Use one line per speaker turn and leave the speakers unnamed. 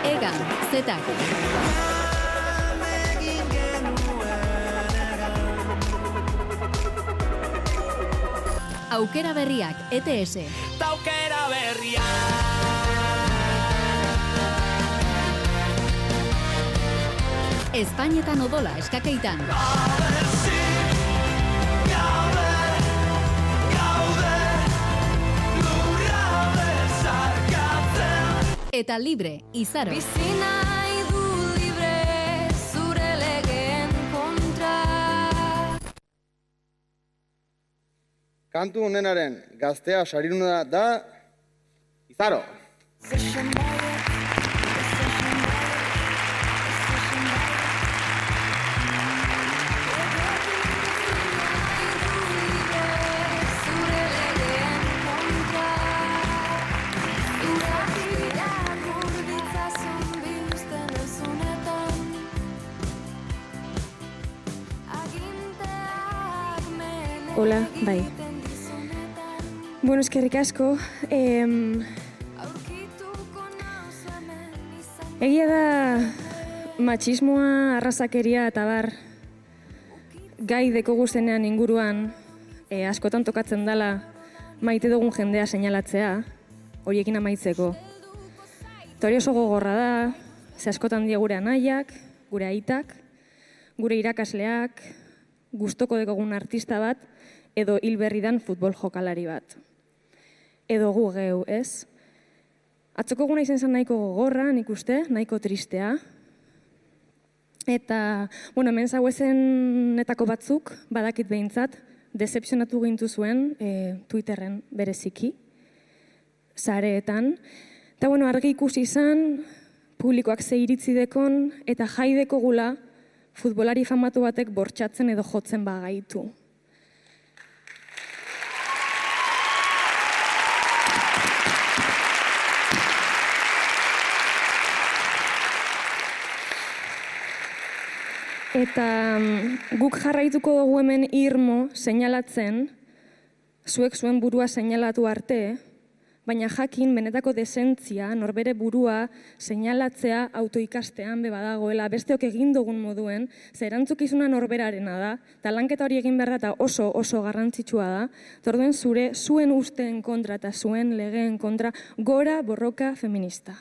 Egan, zetak. Aukera berriak, ETS.
Aukera berriak.
Espainetan odola eskakeitan. Eta libre, izaro.
Bizina idu libre, zure legeen kontra.
Kantu honenaren gaztea sariruna da Izaro.
Hola, bai. Bueno, eskerrik asko. Egia da matxismoa, arrazakeria eta bar gai dekogu zenean inguruan askotan tokatzen dela maite dugun jendea seinalatzea, horiekin amaitzeko. Eta hori oso gogorra da, ze askotan dia gure anaiak, gure aitak, gure irakasleak, gustoko dekogun artista bat, edo hilberridan futbol jokalari bat. Edo gu geu, ez? Atzoko guna izen zen nahiko gogorra, nik uste, nahiko tristea. Eta, bueno, hemen zauezenetako batzuk, badakit behintzat, decepzionatu gintu zuen Twitterren bereziki, sareetan. Eta, bueno, argi ikusi izan, publikoak ze iritzi dekon, eta jai dekogula futbolari famatu batek bortxatzen edo jotzen bagaitu. Eta guk jarraituko dugu hemen irmo seinalatzen, zuek zuen burua seinalatu arte, baina jakin benetako desentzia, norbere burua seinalatzea autoikastean badagoela, besteok egin dugun moduen, ze erantzukizuna norberarena da, eta lanketa hori egin behar da oso garrantzitsua da, torduen zuen usteen kontra eta zuen legeen kontra, gora borroka feminista.